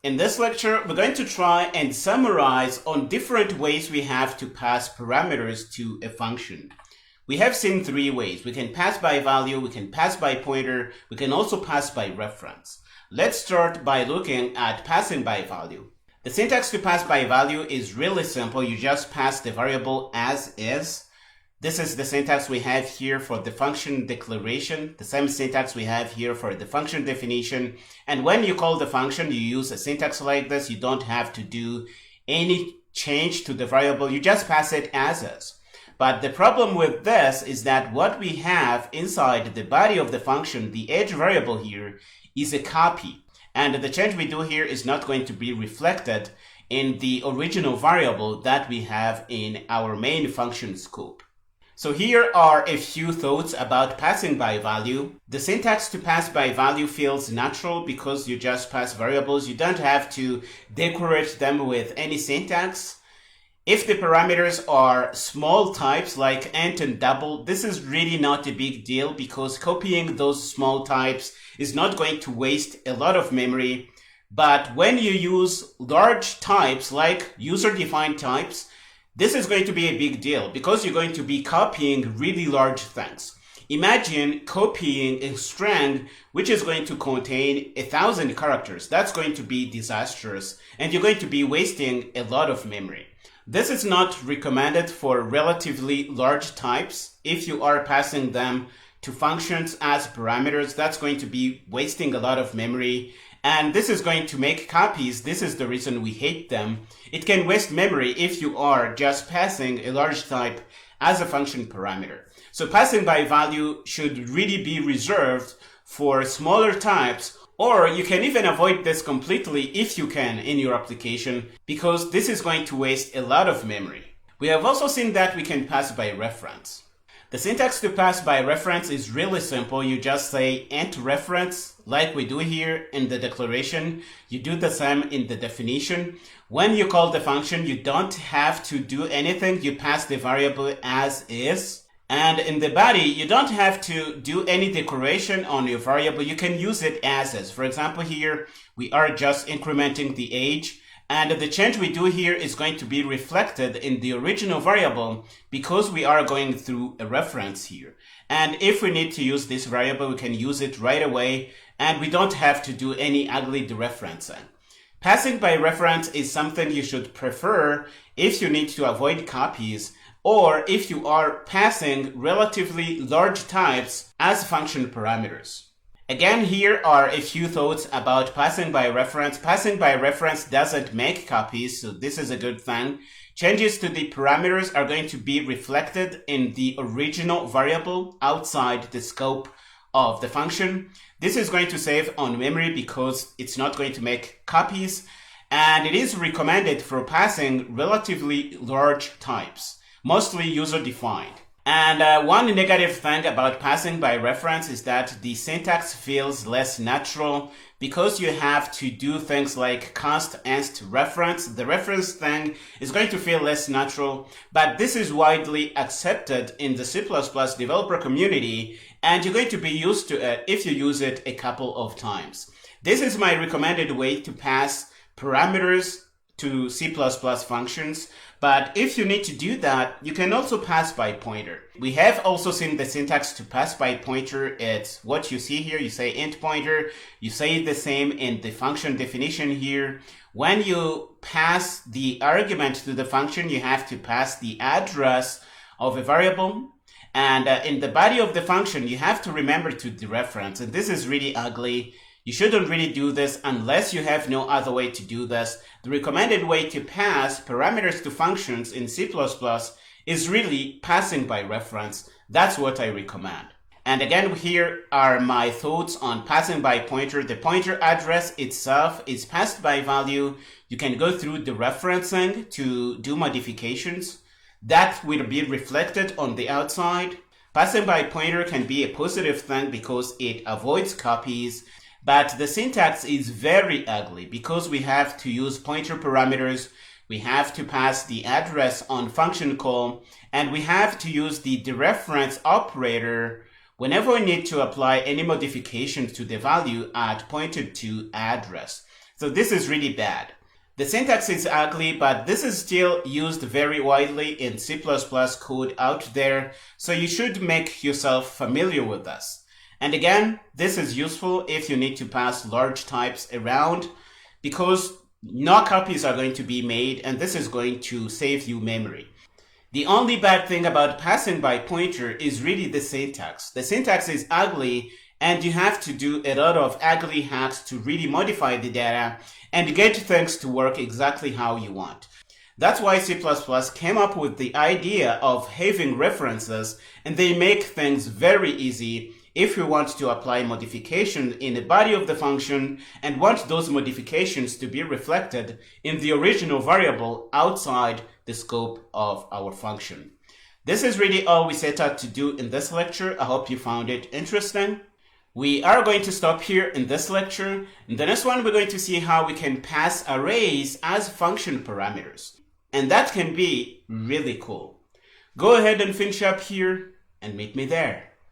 In this lecture, we're going to try and summarize on different ways we have to pass parameters to a function. We have seen three ways. We can pass by value, we can pass by pointer, we can also pass by reference. Let's start by looking at passing by value. The syntax to pass by value is really simple. You just pass the variable as is. This is the syntax we have here for the function declaration, the same syntax we have here for the function definition. And when you call the function, you use a syntax like this. You don't have to do any change to the variable. You just pass it as is. But the problem with this is that what we have inside the body of the function, the edge variable here, is a copy. And the change we do here is not going to be reflected in the original variable that we have in our main function scope. So here are a few thoughts about passing by value. The syntax to pass by value feels natural because you just pass variables. You don't have to decorate them with any syntax. If the parameters are small types like int and double, this is really not a big deal because copying those small types is not going to waste a lot of memory. But when you use large types like user-defined types, this is going to be a big deal because you're going to be copying really large things. Imagine copying a string which is going to contain 1,000 characters. That's going to be disastrous and you're going to be wasting a lot of memory. This is not recommended for relatively large types. If you are passing them to functions as parameters, that's going to be wasting a lot of memory. And this is going to make copies. This is the reason we hate them. It can waste memory if you are just passing a large type as a function parameter. So passing by value should really be reserved for smaller types, or you can even avoid this completely if you can in your application, because this is going to waste a lot of memory. We have also seen that we can pass by reference. The syntax to pass by reference is really simple. You just say int reference like we do here in the declaration. You do the same in the definition. When you call the function, you don't have to do anything. You pass the variable as is. And in the body, you don't have to do any decoration on your variable. You can use it as is. For example, here we are just incrementing the age. And the change we do here is going to be reflected in the original variable because we are going through a reference here. And if we need to use this variable, we can use it right away and we don't have to do any ugly dereferencing. Passing by reference is something you should prefer if you need to avoid copies or if you are passing relatively large types as function parameters. Again, here are a few thoughts about passing by reference. Passing by reference doesn't make copies, so this is a good thing. Changes to the parameters are going to be reflected in the original variable outside the scope of the function. This is going to save on memory because it's not going to make copies, and it is recommended for passing relatively large types, mostly user-defined. And one negative thing about passing by reference is that the syntax feels less natural because you have to do things like const inst reference. The reference thing is going to feel less natural, but this is widely accepted in the C++ developer community, and you're going to be used to it if you use it a couple of times. This is my recommended way to pass parameters to C++ functions, but if you need to do that, you can also pass by pointer. We have also seen the syntax to pass by pointer. It's what you see here. You say int pointer. You say the same in the function definition here. When you pass the argument to the function, you have to pass the address of a variable. And in the body of the function, you have to remember to dereference. And this is really ugly. You shouldn't really do this unless you have no other way to do this. The recommended way to pass parameters to functions in C++ is really passing by reference. That's what I recommend. And again, here are my thoughts on passing by pointer. The pointer address itself is passed by value. You can go through the referencing to do modifications. That will be reflected on the outside. Passing by pointer can be a positive thing because it avoids copies. But the syntax is very ugly because we have to use pointer parameters, we have to pass the address on function call, and we have to use the dereference operator whenever we need to apply any modifications to the value at pointed to address. So this is really bad. The syntax is ugly, but this is still used very widely in C++ code out there, so you should make yourself familiar with this. And again, this is useful if you need to pass large types around, because no copies are going to be made, and this is going to save you memory. The only bad thing about passing by pointer is really the syntax. The syntax is ugly, and you have to do a lot of ugly hacks to really modify the data and get things to work exactly how you want. That's why C++ came up with the idea of having references, and they make things very easy if you want to apply modification in the body of the function and want those modifications to be reflected in the original variable outside the scope of our function. This is really all we set out to do in this lecture. I hope you found it interesting. We are going to stop here in this lecture. In the next one, we're going to see how we can pass arrays as function parameters. And that can be really cool. Go ahead and finish up here and meet me there.